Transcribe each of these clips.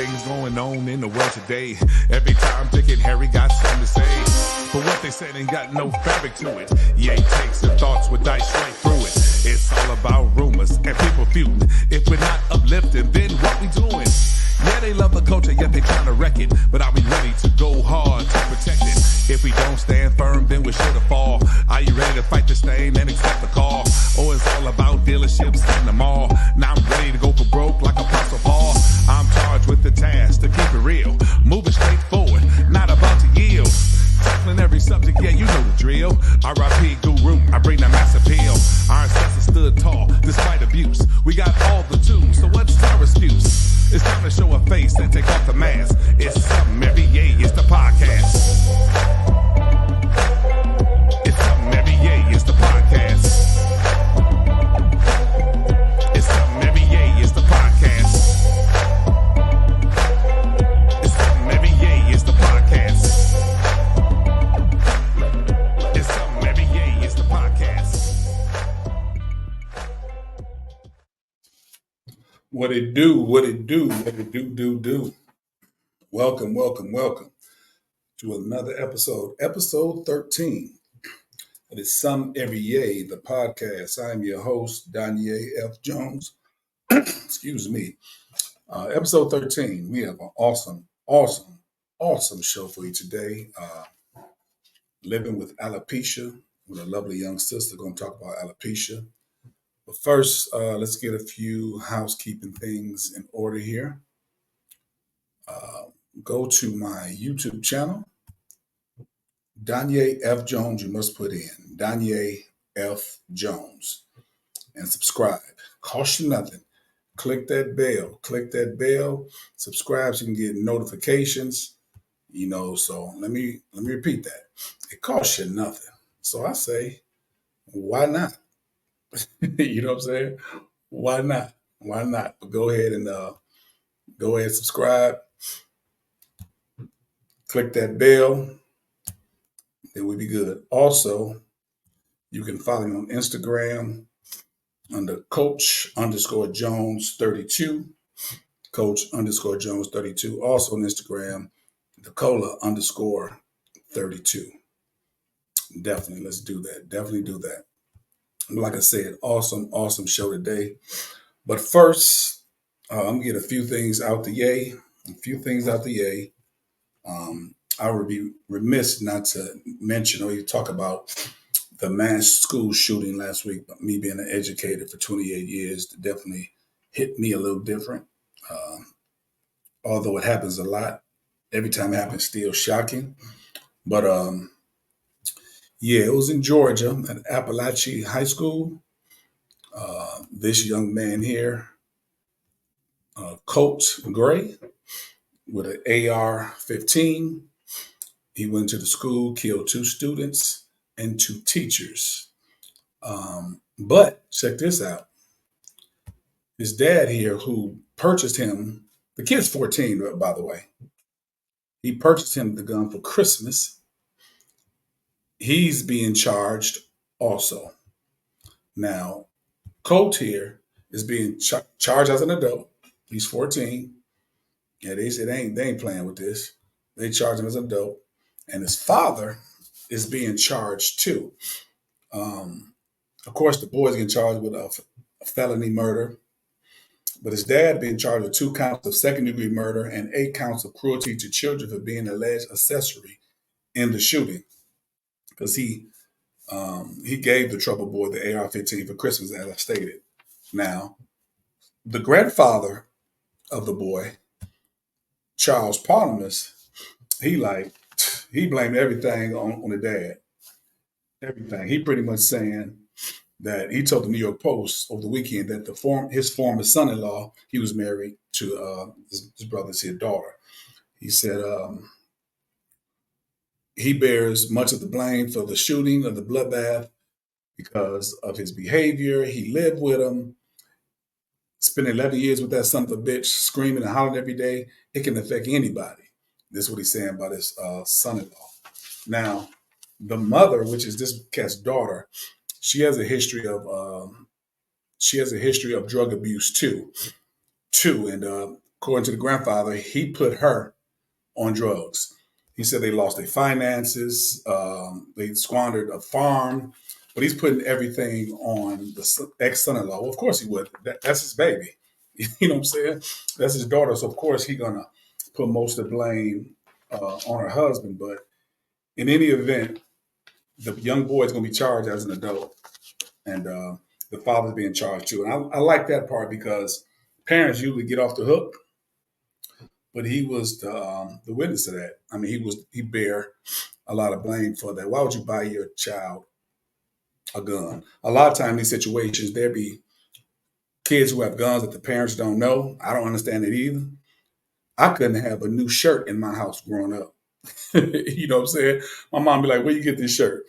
things going on in the world today. Every time Dick and Harry got something to say, but what they said ain't got no fabric to it. Yay takes the thoughts with dice right through it. It's all about rumors and people feuding. If we're not uplifting, then what we doing? Yeah, they love the culture, yet they trying to wreck it. But are we ready to go hard to protect it? If we don't stand firm, then we're sure to fall. Are you ready to fight the stain and accept the call? Or it's all about dealerships and the mall? Now I'm ready to go for broke like Apostle Paul. I'm charged with the task to keep it real, moving straight forward, not about to yield. Tackling every subject, yeah, you know the drill. R.I.P. Guru, I bring that mass appeal. Our ancestors stood tall despite abuse. We got all the tools, so what's our excuse? It's time to show a face and take off the mask. It's something every yay, it's the podcast. It's something every yay, it's the podcast. It's something every yay, it's the podcast. It's something every yay, it's the podcast. It's something every yay, it's the podcast. What it do, what it do, what it do. Welcome to another episode 13. It is Some Every Yay, the podcast. I'm your host, Danye F. Jones. Excuse me. Episode 13. We have an awesome show for you today. Living with alopecia with a lovely young sister. Going to talk about alopecia. But first, let's get a few housekeeping things in order here. Go to my YouTube channel, Danye F. Jones. You must put in Danye F. Jones and subscribe. Cost you nothing. Click that bell. Subscribe so you can get notifications. So let me repeat that. It costs you nothing. So I say, why not? You know what I'm saying? Why not? But go ahead and subscribe. Click that bell. Then we'll be good. Also, you can follow me on Instagram under Coach_Jones32. Coach_Jones32. Also on Instagram, Nicola_32. Definitely, let's do that. Definitely do that. Like I said, awesome show today. But first, I'm going to get a few things out the yay. I would be remiss not to mention or you talk about the mass school shooting last week. But me being an educator for 28 years, it definitely hit me a little different. Although it happens a lot. Every time it happens, still shocking. But it was in Georgia at Appalachian High School. This young man here, Colt Gray, with an AR-15. He went to the school, killed 2 students and 2 teachers. But check this out. His dad here, who purchased him, the kid's 14, by the way. He purchased him the gun for Christmas. He's being charged also. Now, Colt here is being charged as an adult. He's 14. Yeah, they said they ain't playing with this. They charge him as an adult. And his father is being charged too. Of course, the boy's getting charged with a felony murder. But his dad being charged with 2 counts of second-degree murder and 8 counts of cruelty to children for being alleged accessory in the shooting. Because he gave the trouble boy the AR-15 for Christmas, as I stated. Now, the grandfather of the boy, Charles Parliamus, he blamed everything on the dad. Everything. He pretty much saying that he told the New York Post over the weekend that his former son-in-law, he was married to his brother's daughter. He said he bears much of the blame for the shooting of the bloodbath because of his behavior. He lived with him, spent 11 years with that son of a bitch, screaming and hollering every day. It can affect anybody. This is what he's saying about his son-in-law. Now, the mother, which is this cat's daughter, she has a history of drug abuse too. And according to the grandfather, he put her on drugs. He said they lost their finances, they squandered a farm, but he's putting everything on the ex son in law. Well, of course he would. That's his baby. You know what I'm saying? That's his daughter. So, of course, he's going to put most of the blame on her husband. But in any event, the young boy is going to be charged as an adult, and the father's being charged too. And I like that part because parents usually get off the hook, but he was the witness to that. I mean, he bear a lot of blame for that. Why would you buy your child a gun? A lot of times, in these situations, there be kids who have guns that the parents don't know. I don't understand it either. I couldn't have a new shirt in my house growing up. You know what I'm saying? My mom be like, "Where you get this shirt?"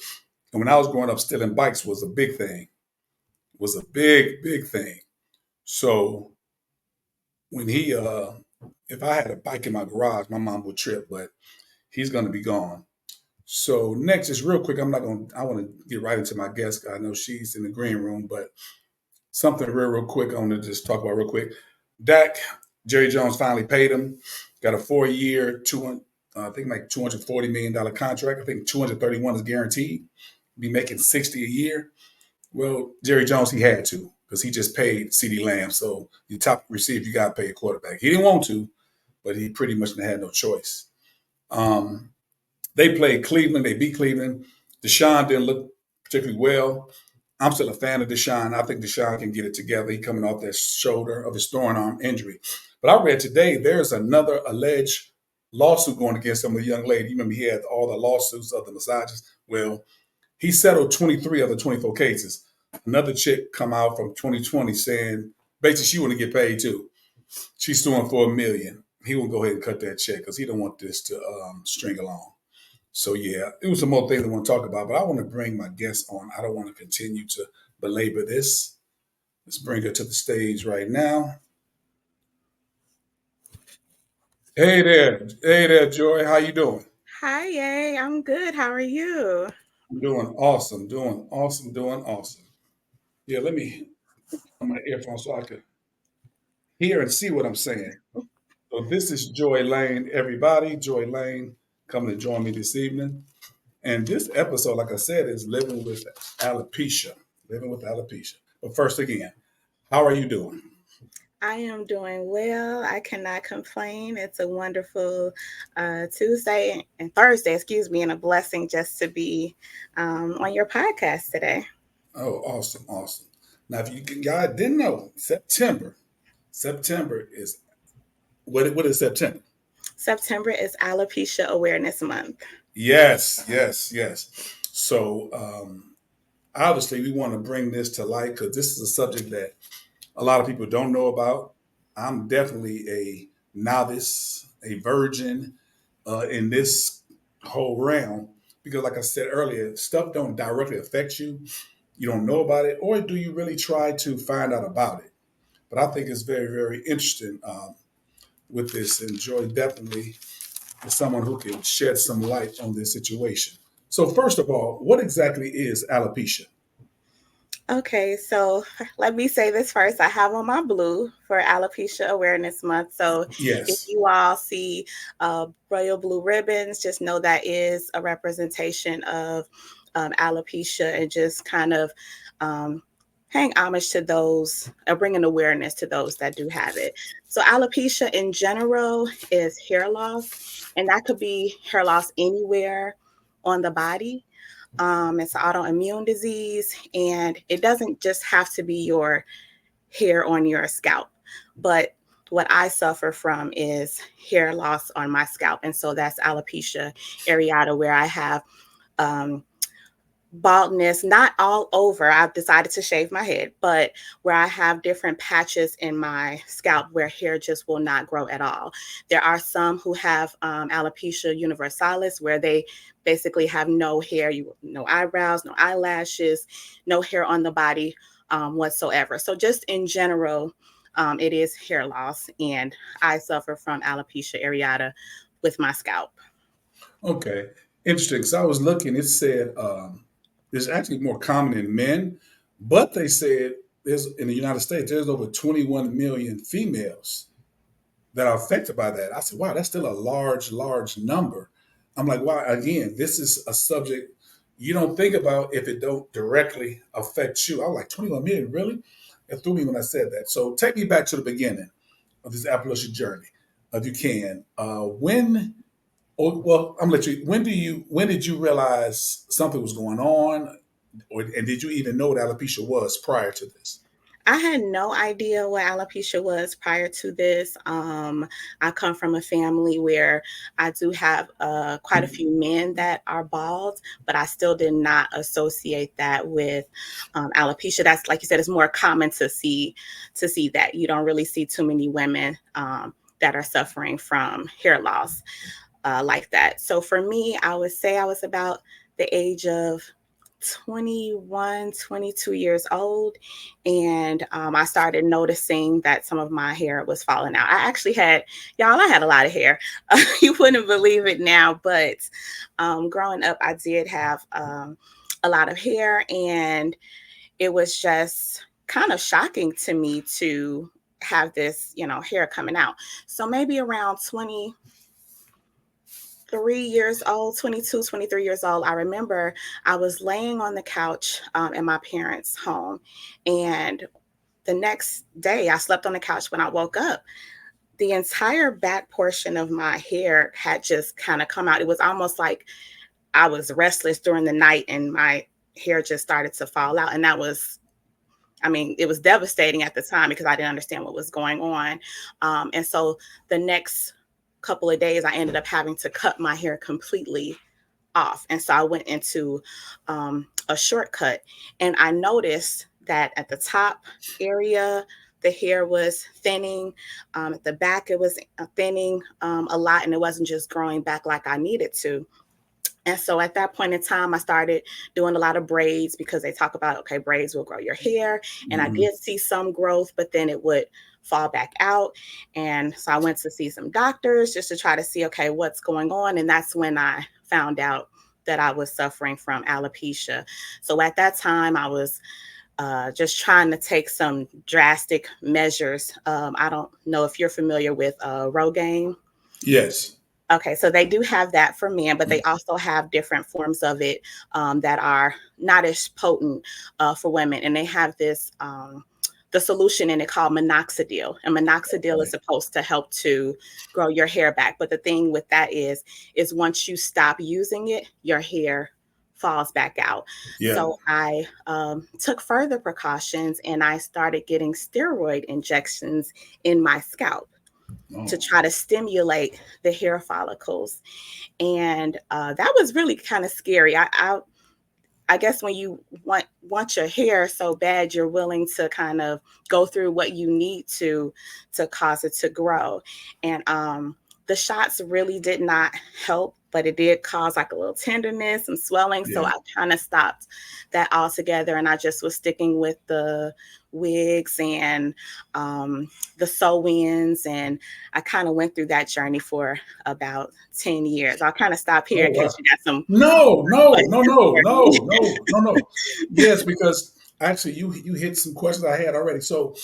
And when I was growing up, stealing bikes was a big thing. Was a big thing. So when he if I had a bike in my garage, my mom would trip, but he's gonna be gone. So next, just real quick, I want to get right into my guest. I know she's in the green room, but something real quick I want to just talk about real quick. Dak, Jerry Jones finally paid him. Got a 4 year, I think like $240 million contract. I think 231 is guaranteed. Be making 60 a year. Well, Jerry Jones, he had to because he just paid CeeDee Lamb. So your top receiver, you got to pay a quarterback. He didn't want to, but he pretty much had no choice. Um, they played Cleveland. They beat Cleveland. Deshaun didn't look particularly well. I'm still a fan of Deshaun. I think Deshaun can get it together. He's coming off that shoulder of his throwing arm injury. But I read today there's another alleged lawsuit going against some of the young lady. You remember he had all the lawsuits of the massages. Well, he settled 23 of the 24 cases. Another chick come out from 2020 saying basically she want to get paid too. She's suing for $1 million. He will go ahead and cut that check because he don't want this to string along. So yeah, it was some more things I want to talk about, but I want to bring my guest on. I don't want to continue to belabor this. Let's bring her to the stage right now. Hey there, Joy. How you doing? Hi, Yay. I'm good. How are you? I'm doing awesome, doing awesome. Yeah, let me put my earphones so I can hear and see what I'm saying. So this is Joy Lane, everybody. Joy Lane coming to join me this evening. And this episode, like I said, is living with alopecia. Living with alopecia. But first again, how are you doing? I am doing well. I cannot complain. It's a wonderful Tuesday and Thursday, excuse me, and a blessing just to be on your podcast today. Oh, awesome, awesome. Now, if you guys didn't know, September is what is September? September is Alopecia Awareness Month. Yes. So obviously, we want to bring this to light because this is a subject that a lot of people don't know about. I'm definitely a novice, a virgin in this whole realm because, like I said earlier, stuff don't directly affect you. You don't know about it, or do you really try to find out about it? But I think it's very interesting with this, and Joy definitely is someone who can shed some light on this situation. So, first of all, what exactly is alopecia? Okay, so let me say this first. I have on my blue for Alopecia Awareness Month. So if Yes. you all see royal blue ribbons, just know that is a representation of alopecia and just kind of paying homage to those, bringing awareness to those that do have it. So alopecia in general is hair loss, and that could be hair loss anywhere on the body. It's an autoimmune disease, and it doesn't just have to be your hair on your scalp. But what I suffer from is hair loss on my scalp. And so that's alopecia areata, where I have um, baldness, not all over. I've decided to shave my head, but where I have different patches in my scalp where hair just will not grow at all. There are some who have alopecia universalis, where they basically have no hair, no eyebrows, no eyelashes, no hair on the body whatsoever. So just in general, it is hair loss, and I suffer from alopecia areata with my scalp. Okay. Interesting. So I was looking, it said it's actually more common in men, but they said there's in the United States, there's over 21 million females that are affected by that. I said, wow, that's still a large number. I'm like, wow, again, this is a subject you don't think about if it don't directly affect you. I was like, 21 million, really? It threw me when I said that. So take me back to the beginning of this Appalachian journey, if you can. When, well, I'm gonna let you. When did you realize something was going on, and did you even know what alopecia was prior to this? I had no idea what alopecia was prior to this. I come from a family where I do have quite a few men that are bald, but I still did not associate that with alopecia. That's, like you said, it's more common to see that. You don't really see too many women that are suffering from hair loss like that. So for me, I would say I was about the age of 21, 22 years old. And I started noticing that some of my hair was falling out. I actually had, y'all, I had a lot of hair. You wouldn't believe it now, but growing up, I did have a lot of hair. And it was just kind of shocking to me to have this, hair coming out. So maybe around 23 years old, 22, 23 years old, I remember I was laying on the couch in my parents' home. And the next day, I slept on the couch. When I woke up, the entire back portion of my hair had just kind of come out. It was almost like I was restless during the night and my hair just started to fall out. And that was, I mean, it was devastating at the time because I didn't understand what was going on. And so the next couple of days, I ended up having to cut my hair completely off. And so I went into a shortcut, and I noticed that at the top area, the hair was thinning. At the back, it was thinning a lot, and it wasn't just growing back like I needed to. And so at that point in time, I started doing a lot of braids because they talk about, okay, braids will grow your hair. And I Mm-hmm. did see some growth, but then it would fall back out. And so I went to see some doctors just to try to see, okay, what's going on. And that's when I found out that I was suffering from alopecia. So at that time, I was just trying to take some drastic measures. I don't know if you're familiar with Rogaine. Yes. Okay, so they do have that for men, but they also have different forms of it that are not as potent for women. And they have this, the solution in it called minoxidil. And minoxidil is Okay. supposed to help to grow your hair back. But the thing with that is once you stop using it, your hair falls back out. Yeah. So I took further precautions and I started getting steroid injections in my scalp to Oh. try to stimulate the hair follicles. And that was really kind of scary. I guess when you want your hair so bad, you're willing to kind of go through what you need to cause it to grow. And the shots really did not help, but it did cause like a little tenderness and swelling. So Yeah. I kind of stopped that altogether, and I just was sticking with the wigs and the sew-ins, and I kind of went through that journey for about 10 years. I'll kind of stop here Oh in case wow. you got some No, no, no, questions no, for me. no, no, no, no. Yes, because actually you hit some questions I had already. So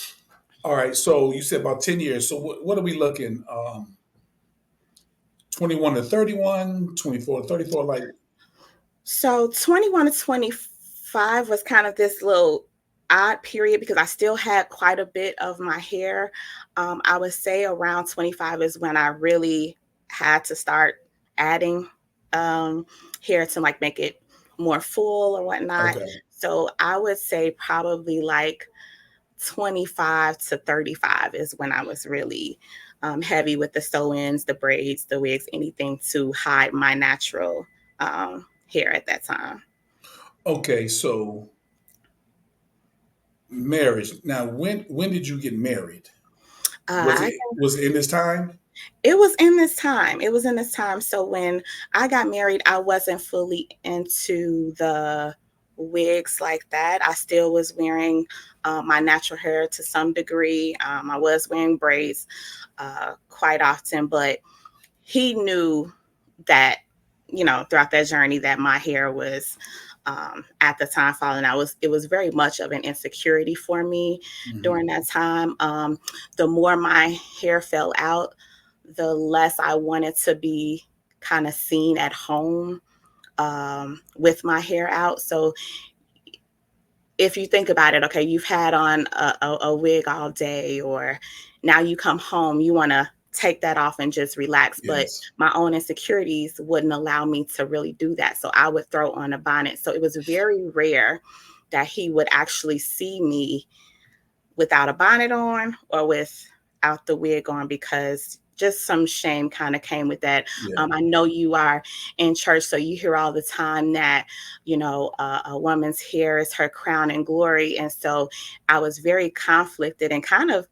all right, so you said about 10 years. So what are we looking? 21 to 31, 24 to 34, like So 21 to 25 was kind of this little odd period because I still had quite a bit of my hair. I would say around 25 is when I really had to start adding um, hair to like make it more full or whatnot. okay. So I would say probably like 25 to 35 is when I was really heavy with the sew-ins, the braids, the wigs, anything to hide my natural hair at that time. Okay, so marriage. Now when did you get married? Was I it was it in this time? It was in this time. It was in this time. So when I got married, I wasn't fully into the wigs like that. I still was wearing my natural hair to some degree. I was wearing braids quite often, but he knew that, throughout that journey that my hair was at the time falling out. It was very much of an insecurity for me Mhm. during that time. The more my hair fell out, the less I wanted to be kind of seen at home with my hair out. So if you think about it, okay, you've had on a wig all day, or now you come home, you want to take that off and just relax. But Yes. my own insecurities wouldn't allow me to really do that. So I would throw on a bonnet. So it was very rare that he would actually see me without a bonnet on or without the wig on, because just some shame kind of came with that. Yeah. I know you are in church, so you hear all the time that, a woman's hair is her crown and glory. And so I was very conflicted and kind of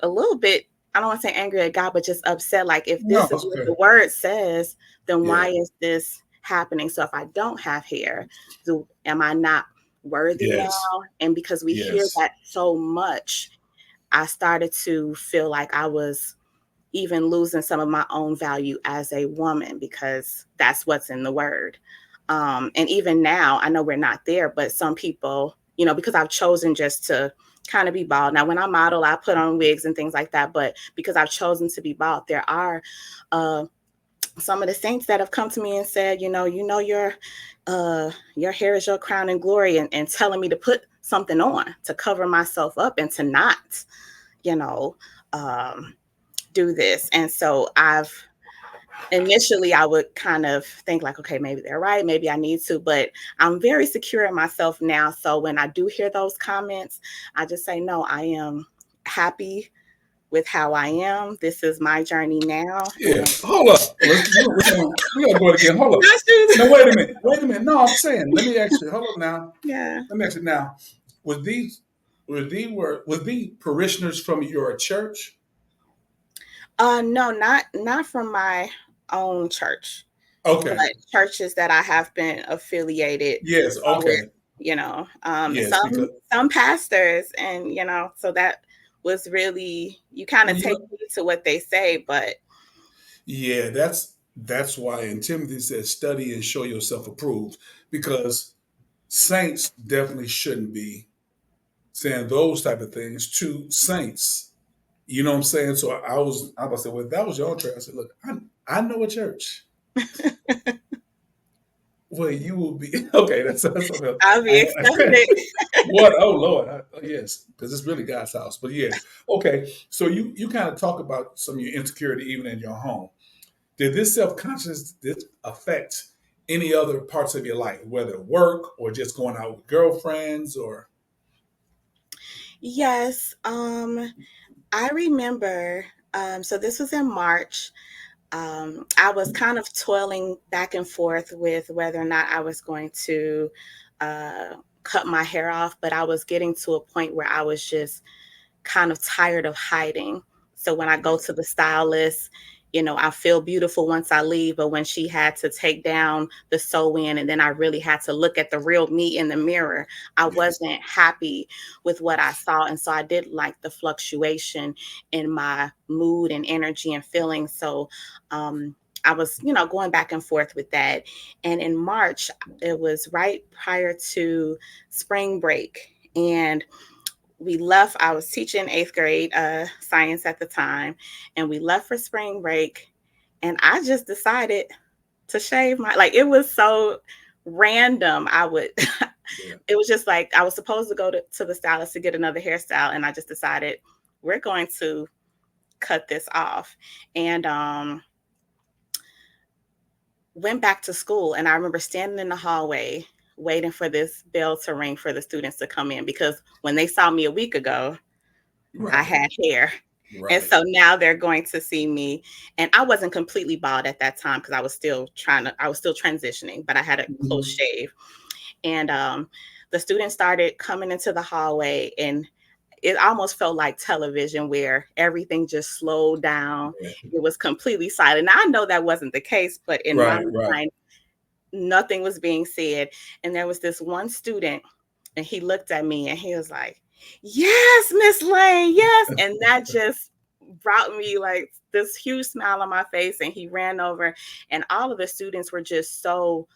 a little bit, I don't want to say angry at God, but just upset. Like, if No, this is that's what okay. the word says, then Yeah. why is this happening? So if I don't have hair, am I not worthy now? Yes. And because we hear Yes. that so much, I started to feel like I was even losing some of my own value as a woman, because that's what's in the word. And even now, I know we're not there, but some people, because I've chosen just to kind of be bald. Now, when I model, I put on wigs and things like that, but because I've chosen to be bald, there are uh, some of the saints that have come to me and said, your hair is your crown and glory, and telling me to put something on to cover myself up and to not, you know, um, do this. And so initially I would kind of think like, okay, maybe they're right, maybe I need to, but I'm very secure in myself now. So when I do hear those comments, I just say, no, I am happy with how I am. This is my journey now. Yeah. And Hold up. We gotta go it again. Hold up. that's just, No, wait a minute. Wait a minute. No, I'm saying. Let me ask you. Hold up now. yeah. Let me ask you now. Was these was these parishioners from your church? No, not from my own church, but Okay. churches that I have been affiliated Yes. with, Okay. Yes. some Because pastors, and so that was really, you kind of well, take heed to what they say, but yeah, that's why in Timothy says study and show yourself approved, because saints definitely shouldn't be saying those type of things to saints. You know what I'm saying? So I was saying, well, that was your own church. I said, look, I know a church where you will be okay. That's something else. I'll be accepted. What? Oh Lord, oh, yes, because it's really God's house. But yes, okay. So you kind of talk about some of your insecurity even in your home. Did this self conscious affect any other parts of your life, whether work or just going out with girlfriends or? Yes, I remember. So this was in March. I was kind of toiling back and forth with whether or not I was going to uh, cut my hair off, but I was getting to a point where I was just kind of tired of hiding. So when I go to the stylist, I feel beautiful once I leave, but when she had to take down the sew in and then I really had to look at the real me in the mirror, I Yes. wasn't happy with what I saw. And so I did like the fluctuation in my mood and energy and feeling. So I was, going back and forth with that. And in March, it was right prior to spring break. And we left. I was teaching eighth grade science at the time, and we left for spring break. And I just decided to shave my, like, it was so random. Yeah. It was just like I was supposed to go to the stylist to get another hairstyle, and I just decided we're going to cut this off. And went back to school. And I remember standing in the hallway waiting for this bell to ring for the students to come in, because when they saw me a week ago, I Right. had hair. And Right. so now they're going to see me. And I wasn't completely bald at that time because I was still transitioning, but I had a close Mhm. shave. And the students started coming into the hallway, and it almost felt like television where everything just slowed down. Yeah. It was completely silent. Now, I know that wasn't the case, but in my Right. Right. mind, nothing was being said. And there was this one student, and he looked at me and he was like, "Yes, Miss Lane, yes." And that just brought me like this huge smile on my face. And he ran over, and all of the students were just so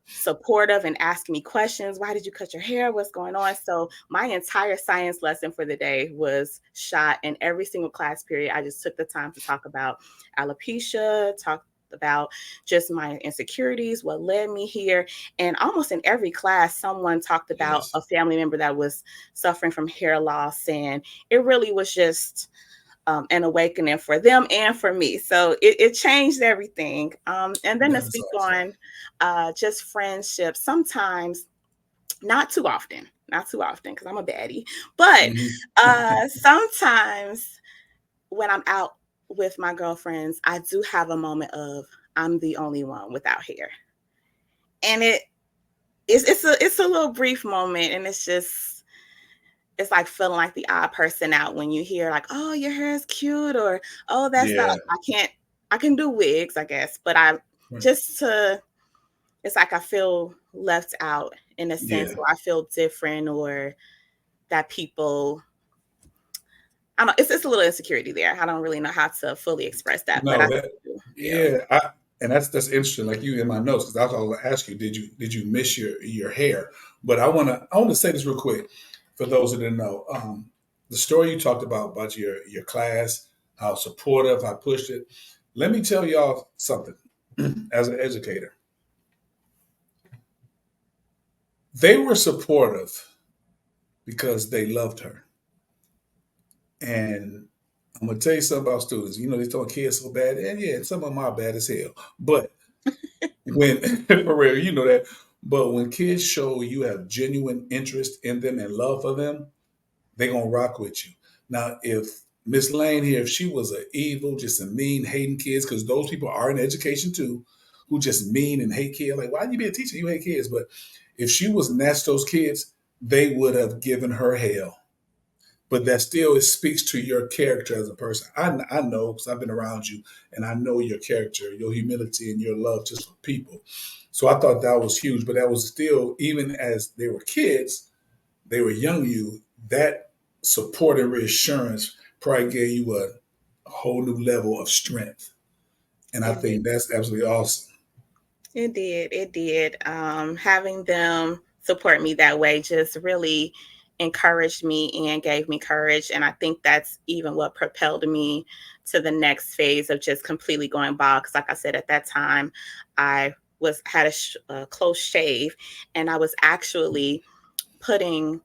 supportive and asking me questions. Why did you cut your hair? What's going on? So my entire science lesson for the day was shot. In every single class period, I just took the time to talk about alopecia, talk about just my insecurities, what led me here. And almost in every class, someone talked about Yes. a family member that was suffering from hair loss. And it really was just an awakening for them and for me. So it changed everything. And then to That is speak awesome. on just friendships, sometimes, not too often, because I'm a baddie, but Mhm. sometimes when I'm out with my girlfriends, I do have a moment of I'm the only one without hair. And it's a little brief moment, and it's like feeling like the odd person out when you hear like, oh, your hair is cute, or oh, that's not, Yeah. I can do wigs, I guess, but I Right. just to it's like I feel left out in a sense, Yeah. or I feel different, or that people, I don't know, it's a little insecurity there. I don't really know how to fully express that, but No, I that do. Yeah. yeah, and that's interesting. Like you in my notes, because I was going to ask you, did you miss your hair? But I want to say this real quick for those that didn't know. The story you talked about your class, how supportive, how pushed it. Let me tell y'all something. As an educator, they were supportive because they loved her. And I'm gonna tell you something about students. You know, they throw kids so bad, and yeah, some of them are bad as hell. But when for real, you know that. But when kids show you have genuine interest in them and love for them, they gonna rock with you. Now, if Miss Lane here, if she was a evil, just a mean, hating kids, because those people are in education too, who just mean and hate kids. Like, why you be a teacher? You hate kids. But if she was nasty to those kids, they would have given her hell. But that still it speaks to your character as a person. I know because I've been around you, and I know your character, your humility, and your love just for people. So I thought that was huge. But that was still, even as they were kids, they were young you, that support and reassurance probably gave you a whole new level of strength. And I It did. think that's absolutely awesome. It did. It did. Having them support me that way just really encouraged me and gave me courage. And I think that's even what propelled me to the next phase of just completely going bald. Because, like I said, at that time, I had a close shave, and I was actually putting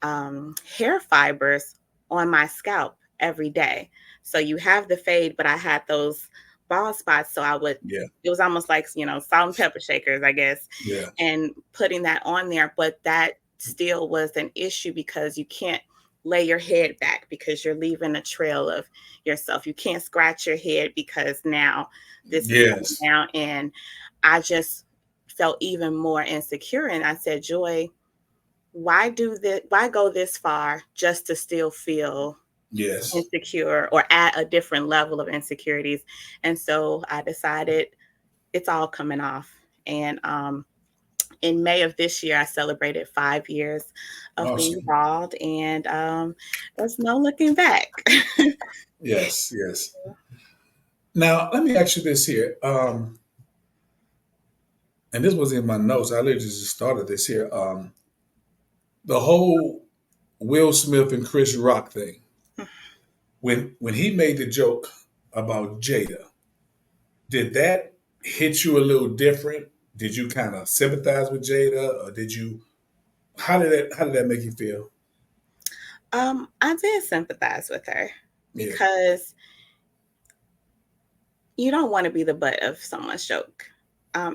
hair fibers on my scalp every day. So you have the fade, but I had those bald spots. So Yeah, it was almost like, salt and pepper shakers, I guess, yeah, and putting that on there. But that still was an issue because you can't lay your head back because you're leaving a trail of yourself. You can't scratch your head because now this is coming yes, down. And I just felt even more insecure. And I said, Joy, why go this far just to still feel yes, insecure or at a different level of insecurities? And so I decided it's all coming off. And in May of this year, I celebrated 5 years of being awesome. bald, and there's no looking back. Yes, yes. Now let me ask you this here. And this was in my notes. I literally just started this here. The whole Will Smith and Chris Rock thing. When he made the joke about Jada, did that hit you a little different? Did you kind of sympathize with Jada, or did you? How did that make you feel? I did sympathize with her Yeah, because you don't want to be the butt of someone's joke,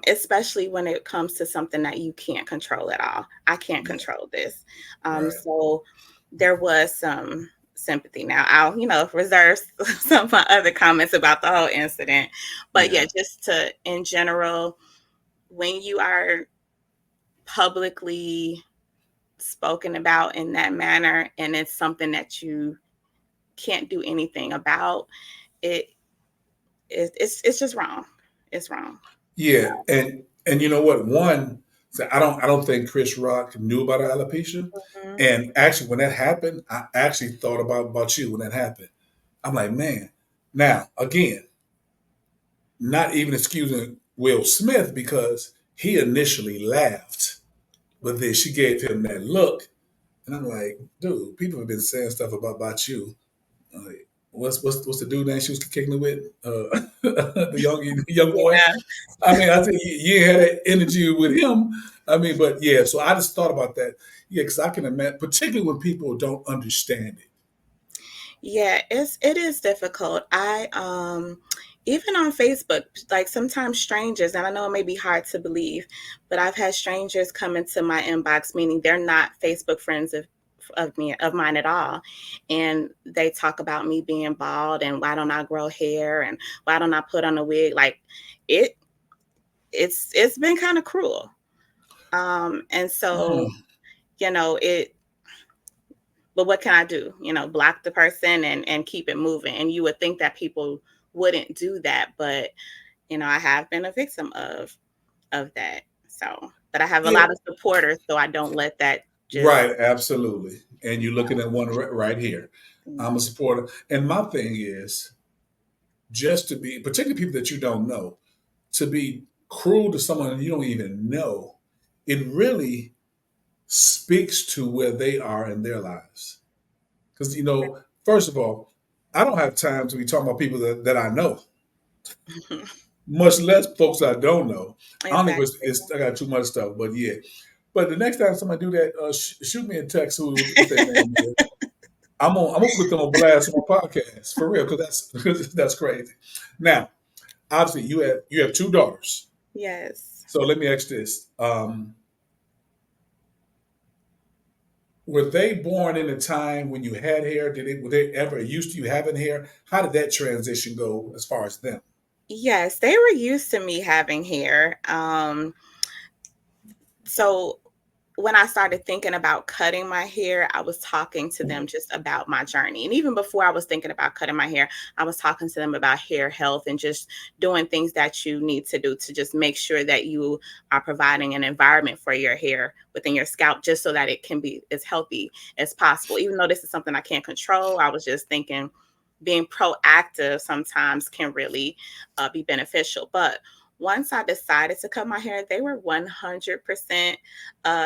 especially when it comes to something that you can't control at all. I can't yeah, control this. right. So there was some sympathy. Now I'll, reserve some of my other comments about the whole incident. But yeah, Yeah, just to, in general, when you are publicly spoken about in that manner and it's something that you can't do anything about, it, it's just wrong. It's wrong. yeah, and you know what? One, so I don't think Chris Rock knew about alopecia, Mhm. and actually when that happened, I actually thought about you when that happened. I'm like, man. Now again, not even excusing Will Smith because he initially laughed, but then she gave him that look, and I'm like, dude, people have been saying stuff about you. Like, what's the dude name she was kicking it with? The young boy. Yeah. I mean, I think you had that energy with him. I mean, but yeah. So I just thought about that. Yeah, because I can imagine, particularly when people don't understand it. Yeah, it is difficult. I even on Facebook, like sometimes strangers, and I know it may be hard to believe, but I've had strangers come into my inbox, meaning they're not Facebook friends of mine at all, and they talk about me being bald and why don't I grow hair and why don't I put on a wig? Like it it's been kind of cruel. And so, Mm, you know, it but what can I do? You know, block the person and keep it moving. And you would think that people wouldn't do that, but you know, I have been a victim of that. So, but I have a yeah, lot of supporters, so I don't let that just. right, absolutely. And you're looking at one right here. I'm a supporter, and my thing is just to be, particularly people that you don't know, to be cruel to someone you don't even know. It really speaks to where they are in their lives. Because, first of all, I don't have time to be talking about people that I know, much less folks I don't know. I don't think Exactly. I got too much stuff, but yeah. But the next time somebody do that, shoot me a text what their name is. I'm gonna put them on blast on my podcast for real because that's crazy. Now, obviously, you have two daughters, Yes. so let me ask this: were they born in a time when you had hair? Were they ever used to you having hair? How did that transition go as far as them? Yes, they were used to me having hair. So when I started thinking about cutting my hair, I was talking to them just about my journey. And even before I was thinking about cutting my hair, I was talking to them about hair health and just doing things that you need to do to just make sure that you are providing an environment for your hair within your scalp, just so that it can be as healthy as possible. Even though this is something I can't control, I was just thinking being proactive sometimes can really be beneficial. But once I decided to cut my hair, they were 100%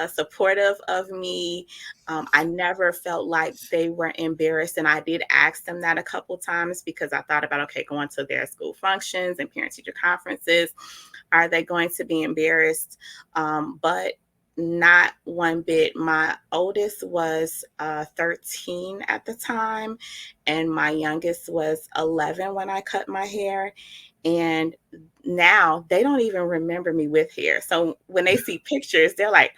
supportive of me. I never felt like they were embarrassed. And I did ask them that a couple times because I thought about, okay, going to their school functions and parent teacher conferences, are they going to be embarrassed? But not one bit. My oldest was 13 at the time, and my youngest was 11 when I cut my hair. And now they don't even remember me with hair. So when they see pictures, they're like,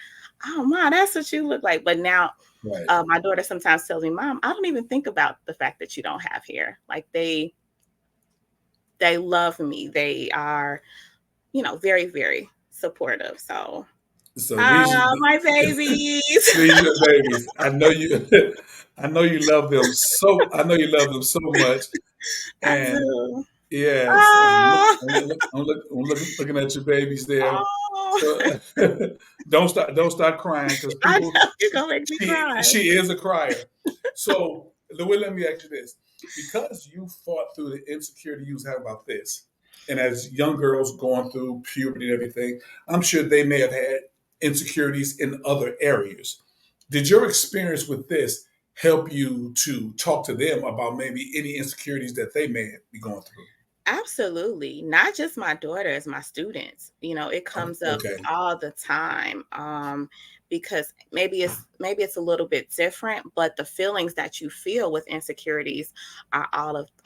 "Oh, mom, that's what you look like." But now, Right. my daughter sometimes tells me, "Mom, I don't even think about the fact that you don't have hair." Like they love me. They are, very, very supportive. So, So these my babies. these are babies. I know you. I know you love them so. I know you love them so much. I And do. yes, Oh, looking at your babies there. oh. So don't start crying because I people. know you're gonna make me cry. She is a crier. So let me ask you this: because you fought through the insecurity you was having about this, and as young girls going through puberty and everything, I'm sure they may have had insecurities in other areas. Did your experience with this help you to talk to them about maybe any insecurities that they may be going through? Absolutely. Not just my daughters, my students. It Oh, comes up okay, all the time. Because maybe it's a little bit different, but the feelings that you feel with insecurities are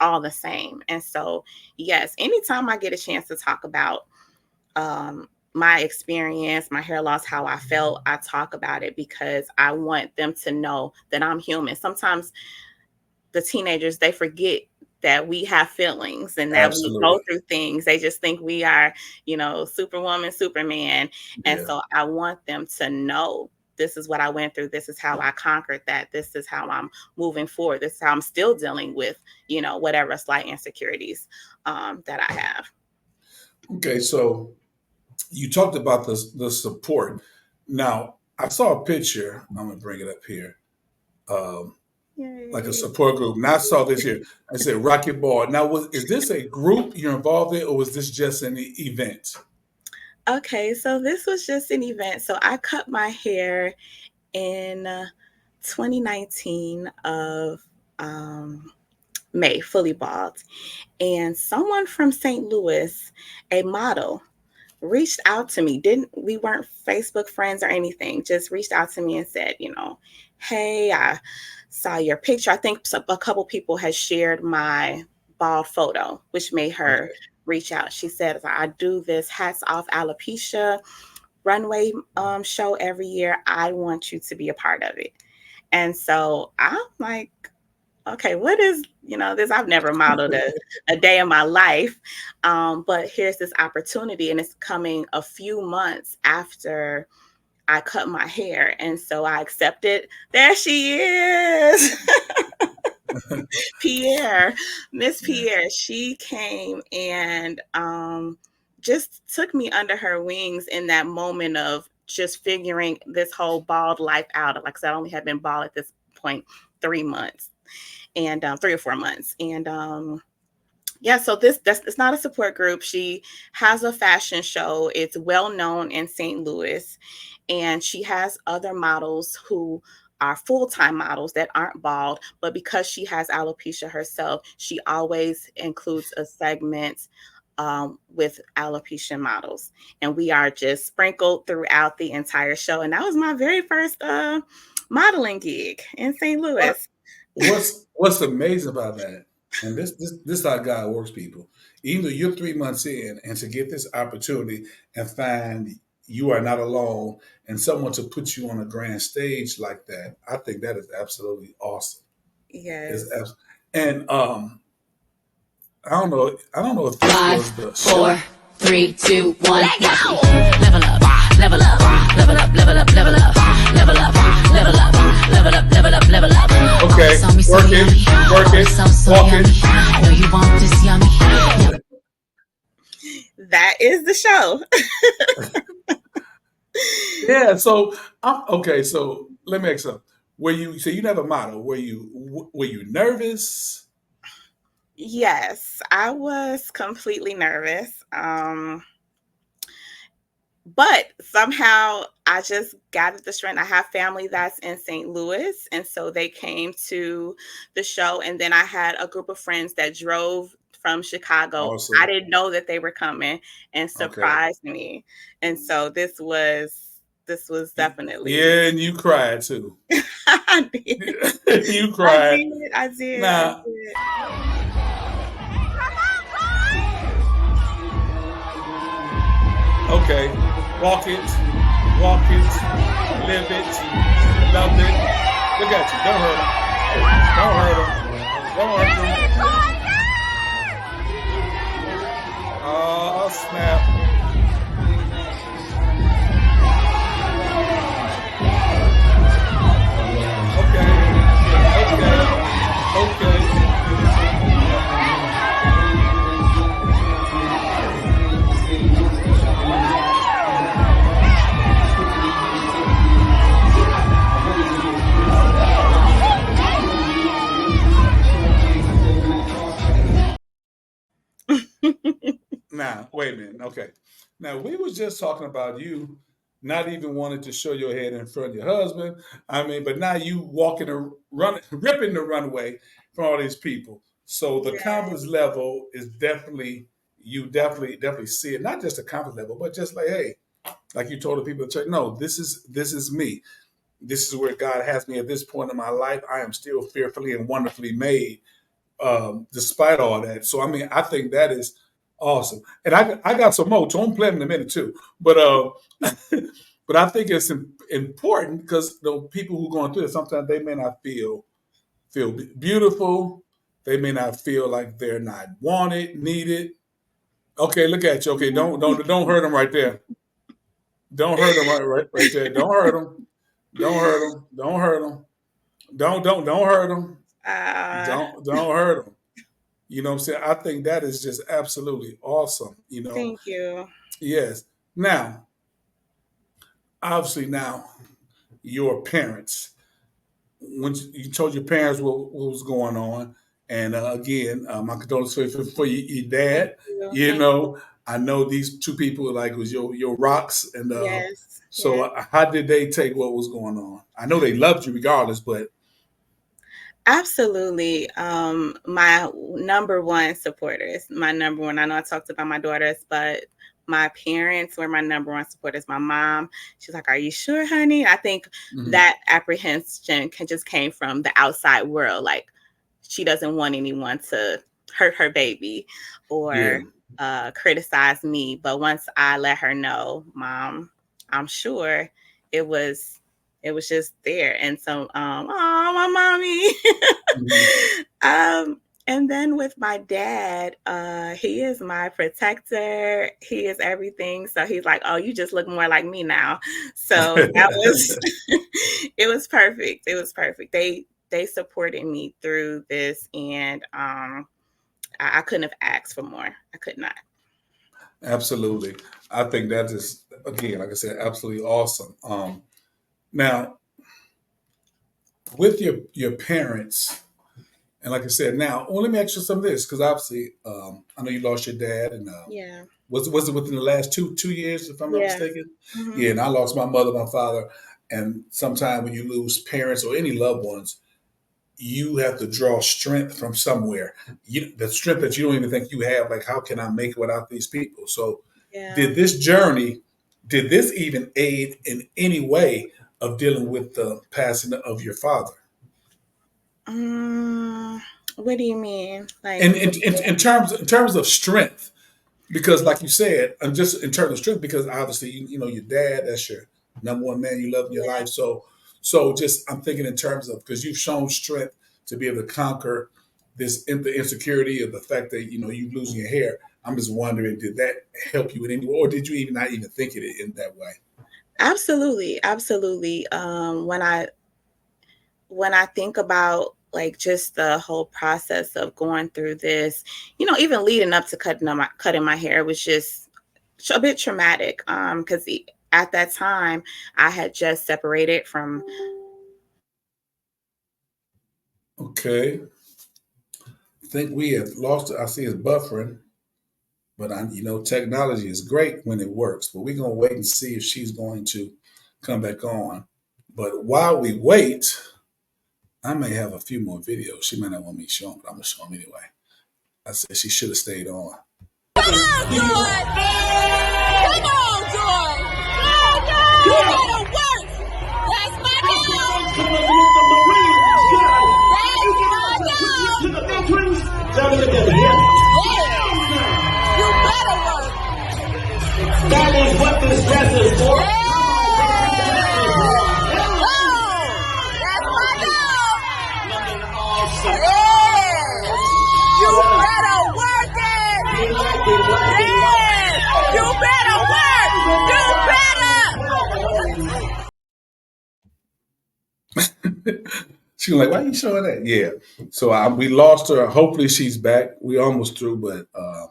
all the same. And so, yes, anytime I get a chance to talk about my experience, my hair loss, how I felt, I talk about it because I want them to know that I'm human. Sometimes the teenagers, they forget that we have feelings and that we go absolutely, through things. They just think we are, superwoman, superman. And yeah. so I want them to know, this is what I went through, this is how I conquered that, this is how I'm moving forward, this is how I'm still dealing with, whatever slight insecurities that I have. Okay, so you talked about the support. Now I saw a picture. I'm gonna bring it up here. Um, like a Yay. support group. Now I saw this here. I said Rocket Ball. Now, is this a group you're involved in, or was this just an event? Okay, so this was just an event. So I cut my hair in 2019 of um, May, fully bald. And someone from St. Louis, a model, reached out to me. Didn't We weren't Facebook friends or anything, just reached out to me and said, hey, I saw your picture. I think a couple people had shared my bald photo, which made her Okay. reach out. She said, I do this Hats Off Alopecia runway show every year. I want you to be a part of it. And so I'm like, okay, what is, this? I've never modeled a day in my life. But here's this opportunity, and it's coming a few months after I cut my hair. And so I accepted. There she is. Pierre, Miss Yeah. Pierre. She came and just took me under her wings in that moment of just figuring this whole bald life out. Like I said, I only had been bald at this point 3 months, and 3 or 4 months. And yeah, so that's it's not a support group. She has a fashion show. It's well known in St. Louis, and she has other models who are full-time models that aren't bald, but because she has alopecia herself, she always includes a segment with alopecia models, and we are just sprinkled throughout the entire show. And that was my very first modeling gig in St. What Louis. what's amazing about that, and this how God works, people. Even though you're 3 months in, and to get this opportunity and find you are not alone, and someone to put you on a grand stage like that, I think that is absolutely awesome. Is Yes. and I don't know if this Five, was the four, show. three, two, one. Let go. Level up, level up, level up, level up, level up, level up, level up, level up, level up, level up. Okay, Oh, me so work yummy. it, work it, So walk yummy. it. I know you want this yummy. That is the show. Yeah. So okay. So let me ask you something. Were you so you never model? Were you nervous? Yes, I was completely nervous. But somehow I just gathered the strength. I have family that's in St. Louis, and so they came to the show. And then I had a group of friends that drove from Chicago. I Awesome. didn't know that they were coming, and Okay. surprised me. And so this was definitely. Yeah, and you cried too. I did. You I cried. did. I did. I Now, did. okay. Walk it, live it, love it. Look at you. Don't hurt him. Don't hurt him. Don't hurt him. Oh, snap. Okay. Okay. Okay. Now, wait a minute. Okay. Now, we was just talking about you not even wanting to show your head in front of your husband. I mean, but now you walking and running, ripping the runway from all these people. So the confidence Yes. level is definitely, you definitely see it. Not just the confidence level, but just like, hey, like you told the people at church, no, this is me. This is where God has me at this point in my life. I am still fearfully and wonderfully made, despite all that. So I mean, I think that is awesome. And I got some more. So I'm playing in a minute too. But but I think it's important because the people who are going through it sometimes they may not feel beautiful. They may not feel like they're not wanted, needed. Okay, look at you. Okay, don't hurt them right there. Don't hurt them right there. Don't hurt them. Don't hurt them. Don't hurt them. Don't hurt them. Uh, Don't hurt them. You know what I'm saying? I think that is just absolutely awesome. Thank you. Yes. Now, obviously, now your parents, when you told your parents what was going on, and again, my condolences for your Thank dad. you. You Thank you. know, I know these two people like was your rocks, and Yes, so yes. how did they take what was going on? I know they loved you regardless, but Absolutely. My number one supporters, my number one, I know I talked about my daughters, but my parents were my number one supporters. My mom, she's like, "Are you sure, honey?" I think mhm, that apprehension just came from the outside world. Like, she doesn't want anyone to hurt her baby yeah, or criticize me. But once I let her know, Mom, I'm sure, it was it was just there. And so, oh, my mommy. mhm. And then with my dad, he is my protector. He is everything. So he's like, "Oh, you just look more like me now." So that was it was perfect. It was perfect. They supported me through this, and I couldn't have asked for more. I could not. Absolutely. I think that is again, like I said, absolutely awesome. Now with your parents, and like I said, now well, let me ask you some of this because obviously, I know you lost your dad, and Yeah. was it within the last two years, if I'm not Yes. mistaken? Hmm. Yeah, and I lost my mother, my father, and sometimes when you lose parents or any loved ones, you have to draw strength from somewhere. The strength that you don't even think you have. Like, how can I make it without these people? So, Yeah. did this journey, did this even aid in any way of dealing with the passing of your father? Um, what do you mean? Like, And in terms of strength, because like you said, and just in terms of strength, because obviously you know your dad, that's your number one man you love in your yeah. life. So just I'm thinking in terms of because you've shown strength to be able to conquer the insecurity of the fact that you know you losing your hair. I'm just wondering, did that help you in any way, or did you even not even think of it in that way? Absolutely, absolutely. When I think about like just the whole process of going through this, even leading up to cutting my hair was just a bit traumatic. Because at that time I had just separated from. Okay, I think we have lost. I see it's buffering. But technology is great when it works. But we're gonna wait and see if she's going to come back on. But while we wait, I may have a few more videos. She might not want me to show them, but I'm gonna show them anyway. I said she should have stayed on. Come on, Joy! Come on, Joy! You gotta work! That's my dog! That's my dog! You better work! That is what this dress is for. That's my dog! You better work it! You better work! You better! She was like, "Why are you showing that?" Yeah. So we lost her. Hopefully she's back. We almost through, but I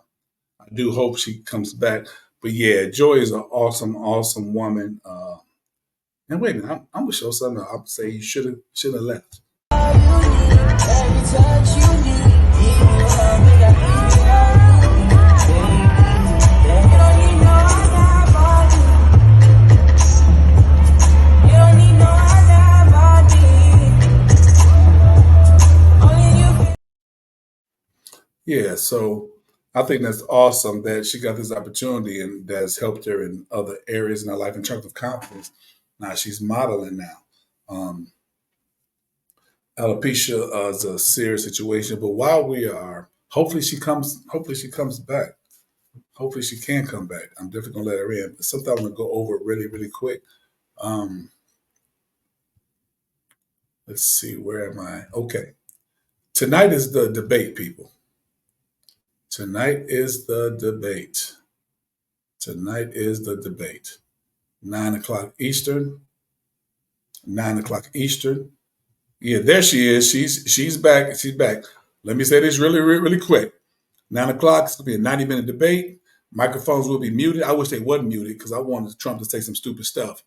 do hope she comes back. But yeah, Joy is an awesome, awesome woman. And wait a minute, I'm gonna show something. I'm gonna say you should have left. Yeah, so I think that's awesome that she got this opportunity and that's helped her in other areas in her life in terms of confidence. Now she's modeling now. Um, Alopecia is a serious situation, but while we are, hopefully she comes. Hopefully she comes back. Hopefully she can come back. I'm definitely gonna let her in. But something I'm gonna go over really, really quick. Um, let's see, where am I? Okay, tonight is the debate, people. Tonight is the debate. Tonight is the debate. 9 o'clock Eastern. 9 o'clock Eastern. Yeah, there she is. She's back. She's back. Let me say this really, really, really quick. 9 o'clock. It's gonna be a 90-minute debate. Microphones will be muted. I wish they wasn't muted because I wanted Trump to say some stupid stuff.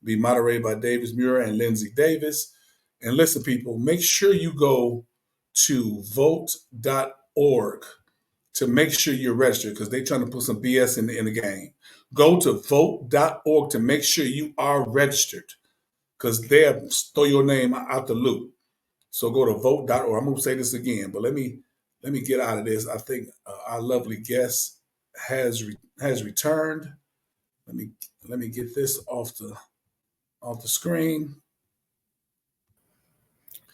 Be moderated by Davis Muir and Lindsey Davis. And listen, people, make sure you go to vote.org to make sure you're registered because they're trying to put some BS in the game. Go to vote.org to make sure you are registered because they'll throw your name out the loop. So go to vote.org. I'm going to say this again, but let me get out of this. I think our lovely guest has returned. Let me let me get this off the screen.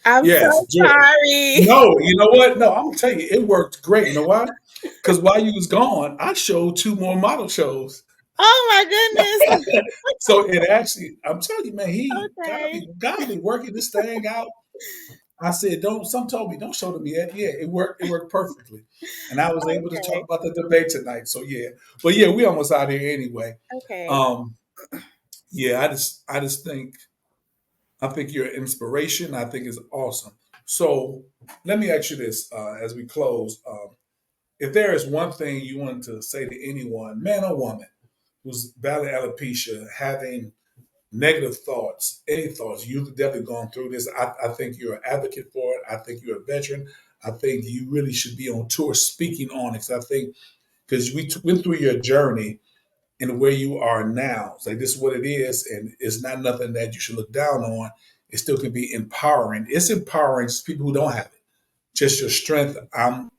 I'm so Yes, Joy. sorry. No, you know what? No, I'm gonna tell you, it worked great. You know why? Because while you was gone, I showed two more model shows. Oh my goodness. So it actually, I'm telling you, man, he Okay. gotta be working this thing out. I said, don't. Some told me, don't show them yet. Yeah, it worked. It worked perfectly, and I was able to talk Okay. about the debate tonight. So yeah, but yeah, we almost out here anyway. Okay. Um, yeah, I just think you're an inspiration. I think it's awesome. So let me ask you this as we close: if there is one thing you want to say to anyone, man or woman, who's battling alopecia, having negative thoughts, any thoughts, you've definitely gone through this. I think you're an advocate for it. I think you're a veteran. I think you really should be on tour speaking on it. 'Cause I think because we went through your journey and where you are now. It's like this is what it is, and it's not nothing that you should look down on. It still can be empowering. It's empowering to people who don't have it. Just your strength. I'm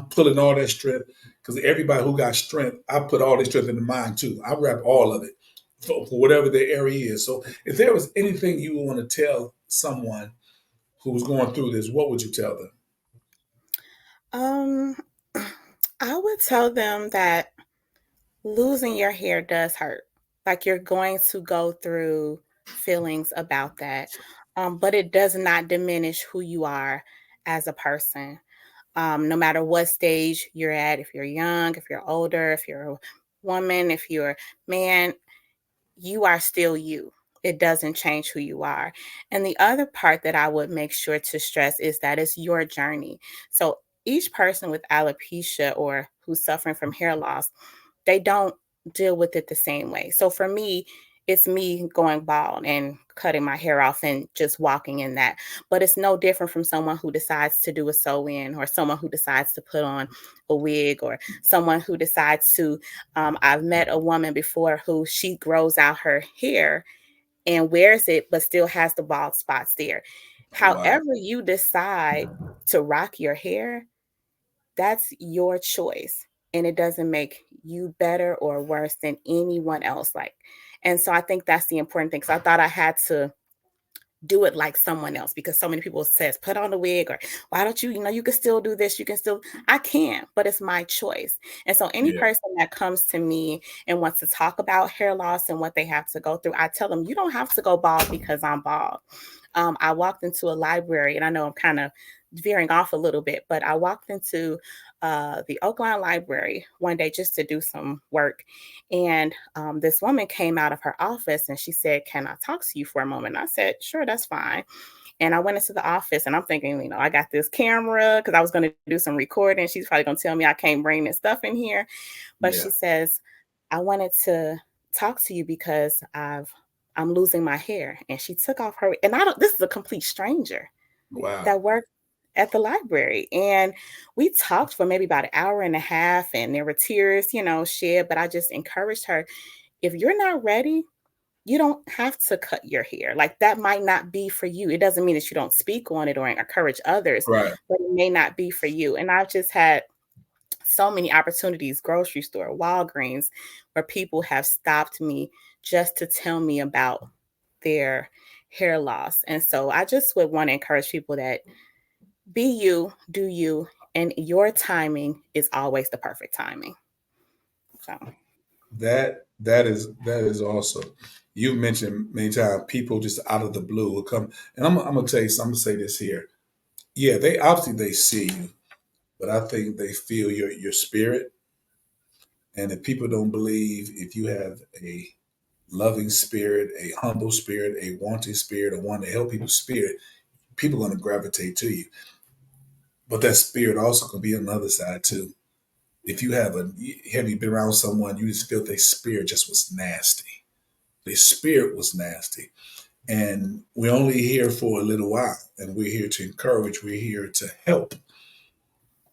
pulling all that strength because everybody who got strength, I put all this strength into mine too. I wrap all of it for whatever the area is. So if there was anything you would want to tell someone who's going through this, what would you tell them? Um, I would tell them that losing your hair does hurt. Like you're going to go through feelings about that. But it does not diminish who you are as a person. No matter what stage you're at, if you're young, if you're older, if you're a woman, if you're a man, you are still you. It doesn't change who you are. And the other part that I would make sure to stress is that it's your journey. So each person with alopecia or who's suffering from hair loss, they don't deal with it the same way. So for me, it's me going bald and cutting my hair off and just walking in that. But it's no different from someone who decides to do a sew in or someone who decides to put on a wig or someone who decides to. I've met a woman before who she grows out her hair and wears it, but still has the bald spots there. Wow. However, you decide to rock your hair, that's your choice. And it doesn't make you better or worse than anyone else. Like, and so I think that's the important thing. So I thought I had to do it like someone else because so many people says put on a wig or why don't you you can still do this, you can still. I can, but it's my choice. And so any Yeah. person that comes to me and wants to talk about hair loss and what they have to go through, I tell them you don't have to go bald because I'm bald. I walked into a library, and I know I'm kind of veering off a little bit, but I walked into the Oakland Library one day just to do some work. And this woman came out of her office and she said, "Can I talk to you for a moment?" I said, "Sure, that's fine." And I went into the office and I'm thinking, I got this camera because I was going to do some recording. She's probably going to tell me I can't bring this stuff in here. But Yeah. she says, "I wanted to talk to you because I'm losing my hair." And she took off her, and I don't, this is a complete stranger Wow. that worked at the library. And we talked for maybe about an hour and a half, and there were tears, shed. But I just encouraged her, if you're not ready, you don't have to cut your hair. Like that might not be for you. It doesn't mean that you don't speak on it or encourage others, Right. but it may not be for you. And I've just had so many opportunities, grocery store, Walgreens, where people have stopped me just to tell me about their hair loss. And so I just would want to encourage people that be you, do you, and your timing is always the perfect timing. So, That is awesome. You've mentioned many times people just out of the blue will come, and I'm gonna tell you. I'm gonna say this here. Yeah, they obviously they see you, but I think they feel your spirit. And if people don't believe, if you have a loving spirit, a humble spirit, a wanting spirit, a one to help people spirit, people are going to gravitate to you. But that spirit also can be on the other side too. If you have you been around someone, you just feel their spirit just was nasty. Their spirit was nasty. And we're only here for a little while. And we're here to encourage, we're here to help.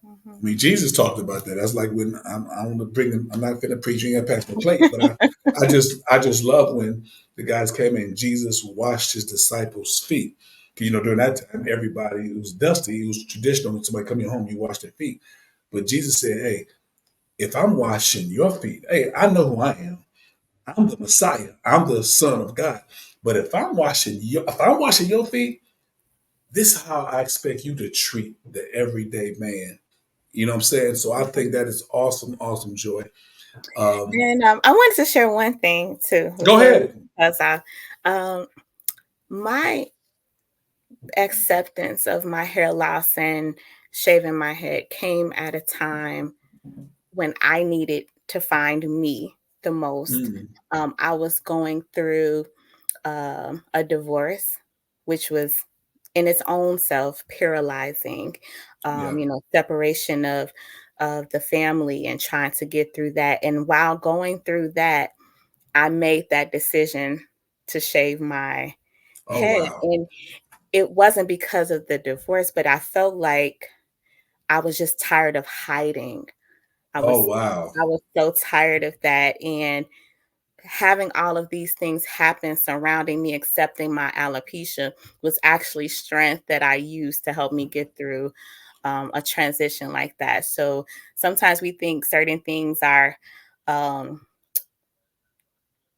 Mhm. I mean, Jesus talked about that. That's like when I want to bring them. I'm not going to preach. You ain't pass my plate, but I just love when the guys came in. Jesus washed his disciples' feet. 'Cause, during that time, everybody, it was dusty. It was traditional. When somebody come in your home, you wash their feet. But Jesus said, "Hey, if I'm washing your feet, hey, I know who I am. I'm the Messiah. I'm the Son of God. But if I'm washing your feet, this is how I expect you to treat the everyday man." You know what I'm saying? So I think that is awesome, awesome, Joy. Um, And I wanted to share one thing too Go before, ahead. because um, my acceptance of my hair loss and shaving my head came at a time when I needed to find me the most. Mm, I was going through a divorce, which was in its own self paralyzing. yeah. Separation of the family and trying to get through that. And while going through that, I made that decision to shave my Oh head. wow. And it wasn't because of the divorce, but I felt like I was just tired of hiding. I Oh was wow. I was so tired of that, and having all of these things happen surrounding me accepting my alopecia was actually strength that I used to help me get through a transition like that. So sometimes we think certain things are um,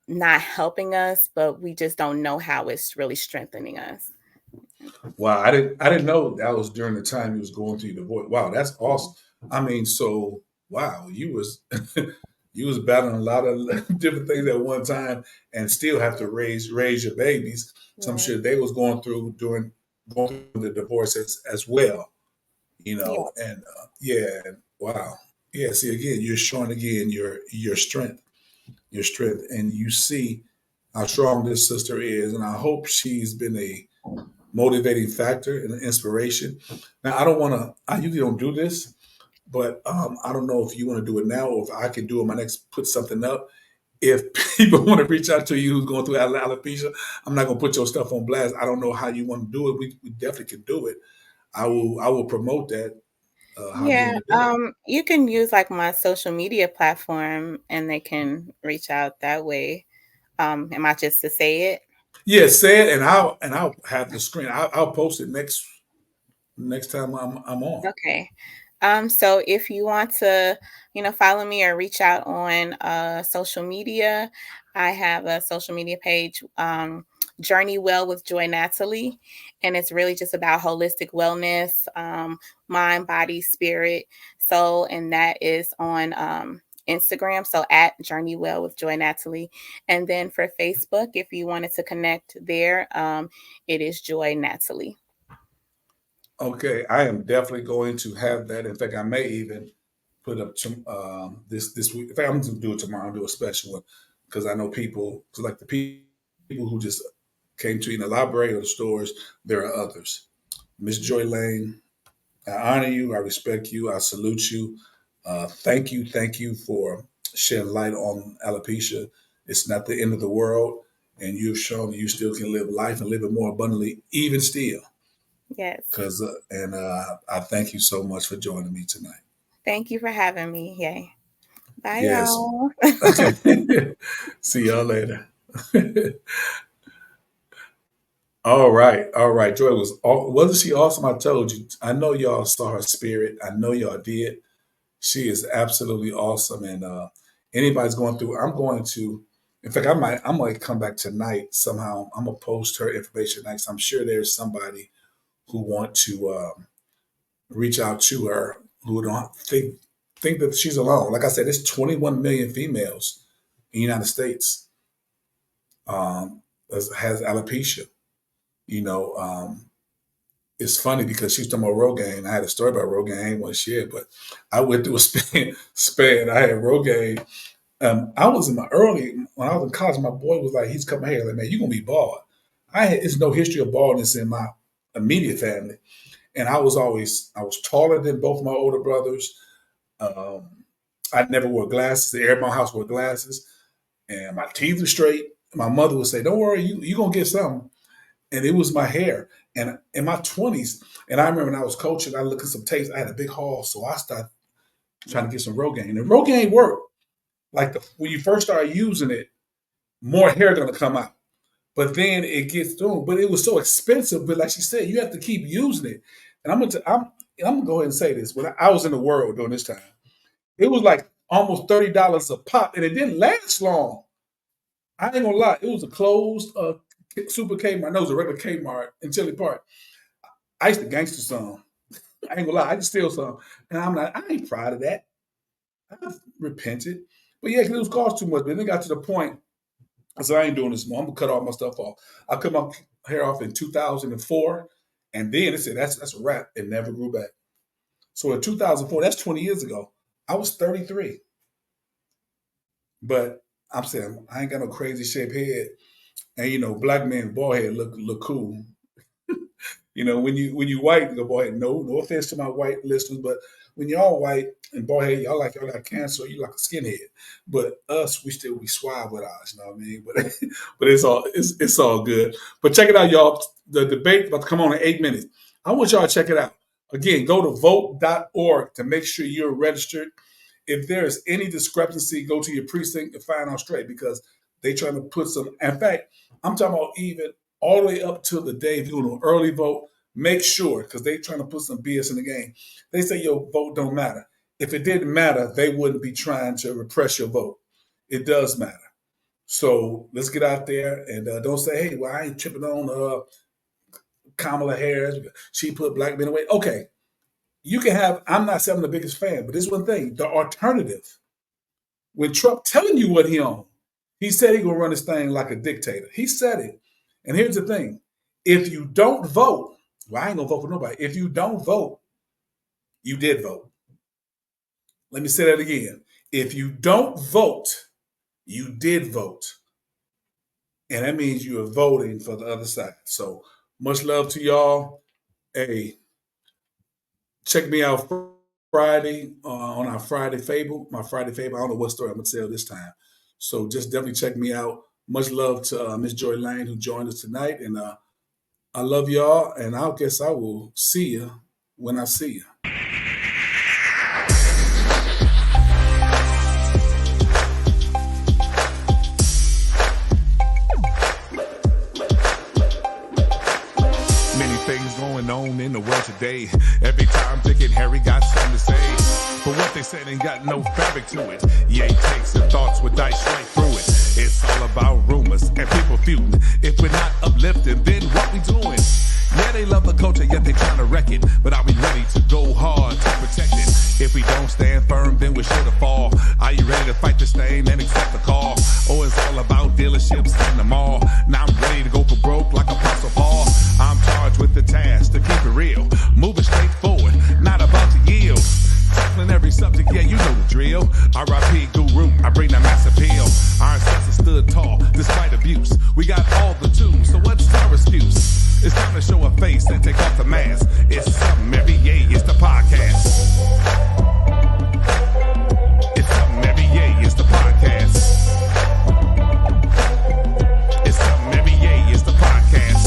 not helping us, but we just don't know how it's really strengthening us. Wow. I didn't know that was during the time you was going through your divorce. Wow, that's awesome. I mean, so wow, you was you was battling a lot of different things at one time and still have to raise your babies. So I'm Yeah. sure they was going through the divorce as well, Yeah. and yeah, and wow. Yeah, see again, you're showing again your strength, and you see how strong this sister is, and I hope she's been a motivating factor and an inspiration. Now, I don't want to. I usually don't do this, but I don't know if you want to do it now or if I can do it. My next put something up. If people want to reach out to you who's going through alopecia, I'm not going to put your stuff on blast. I don't know how you want to do it. We definitely can do it. I will promote that. How you Yeah, want to do it? you can use like my social media platform and they can reach out that way. Am I just to say it? Yeah, say it, and I'll have the screen. I'll post it next time I'm on. Okay. So if you want to, follow me or reach out on social media, I have a social media page, Journey Well with Joy Natalie, and it's really just about holistic wellness, mind, body, spirit, soul, and that is on Instagram. So at Journey Well with Joy Natalie, and then for Facebook, if you wanted to connect there, it is Joy Natalie. Okay, I am definitely going to have that. In fact, I may even put up this week. In fact, I'm going to do it tomorrow. I'll do a special one because I know people. Cause like the people who just came to in the library or the stores, there are others. Miss Joy Lane, I honor you. I respect you. I salute you. Thank you for shedding light on alopecia. It's not the end of the world, and you've shown that you still can live life and live it more abundantly, even still. Yes. Cause I thank you so much for joining me tonight. Thank you for having me. Yay. Bye, Yes. y'all. Okay. See y'all later. All right. All right. Joy wasn't she awesome? I told you. I know y'all saw her spirit. I know y'all did. She is absolutely awesome. And anybody's going through, I'm going to, in fact, I might come back tonight somehow. I'm gonna post her information next. I'm sure there's somebody who want to reach out to her who don't think that she's alone. Like I said, there's 21 million females in the United States has alopecia. You know, it's funny because she's talking about Rogaine. I had a story about Rogaine. I ain't want to share, but I went through a span. I had Rogaine. I was in my early when I was in college. My boy was like, he's coming here. Like, man, you gonna be bald. It's no history of baldness in my immediate family, and I was taller than both my older brothers. Um, I never wore glasses. Everybody in my house wore glasses, and my teeth were straight. My mother would say, "Don't worry, you gonna get something." And it was my hair. And in my 20s, and I remember when I was coaching, I looked at some tapes. I had a big haul, so I started trying to get some Rogaine. And Rogaine worked. Like when you first start using it, more hair gonna come out. But then it gets through. But it was so expensive. But like she said, you have to keep using it. And I'm gonna go ahead and say this. When I was in the world during this time, it was like almost $30 a pop, and it didn't last long. I ain't gonna lie, it was a closed super Kmart. No, it was a regular Kmart in Chile Park. I used to gangster some. I ain't gonna lie, I just steal some. And I'm like, I ain't proud of that. I've repented. But yeah, 'cause it was cost too much. But then it got to the point, I said, I ain't doing this more. I'm gonna cut all my stuff off. I cut my hair off in 2004, and then it said that's a wrap. It never grew back. So in 2004, that's 20 years ago. I was 33. But I'm saying I ain't got no crazy shaped head. And black men bald head look cool. When you white, go bald head. No offense to my white listeners, but when y'all white and bald head, y'all got cancer, you like a skinhead. But us, we suave with ours, you know what I mean? But but it's all good. But check it out, y'all. The debate about to come on in 8 minutes. I want y'all to check it out. Again, go to vote.org to make sure you're registered. If there is any discrepancy, go to your precinct to find out straight, because they trying to put some. In fact, I'm talking about even all the way up to the day if you're going to early vote, make sure, because they trying to put some BS in the game. They say your vote don't matter. If it didn't matter, they wouldn't be trying to repress your vote. It does matter. So let's get out there and don't say, hey, well, I ain't tripping on Kamala Harris. She put black men away. Okay. You can have, I'm not saying I'm the biggest fan, but this one thing, the alternative. When Trump telling you what he on, he said he gonna run this thing like a dictator. He said it. And here's the thing. If you don't vote, well, I ain't gonna vote for nobody. If you don't vote, you did vote. Let me say that again. If you don't vote, you did vote. And that means you are voting for the other side. So much love to y'all. Hey, check me out Friday on our Friday Fable. My Friday Fable. I don't know what story I'm going to tell this time. So just definitely check me out. Much love to Miss Joy Lane, who joined us tonight. And I love y'all. And I guess I will see you when I see you. Things going on in the world today. Every time Dick and Harry got something to say, but what they said ain't got no fabric to it. Yay takes and thoughts with dice right through it. It's all about rumors and people feuding. If we're not uplifting, then what we doing? Yeah, they love the culture, yet they trying to wreck it. But are we ready to go hard to protect it? If we don't stand firm, then we're sure to fall. Are you ready to fight the stain and accept the call? Oh, it's all about dealerships and the mall. Now I'm ready to go for broke like Apostle Paul. I'm charged with the task to keep it real. Moving straight forward, not about to yield. Tackling every subject, yeah, you know the drill. R.I.P. Guru, I bring that mass appeal. Our ancestors stood tall despite abuse. We got all the tools, so what's our excuse? It's time to show a face and take off the mask. It's something every yay, it's the podcast. It's something every yay, it's the podcast. It's something every yay, it's the podcast.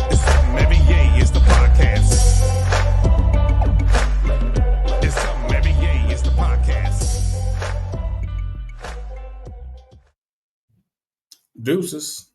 It's something every yay, it's the podcast. It's something every yay, it's the podcast. Deuces.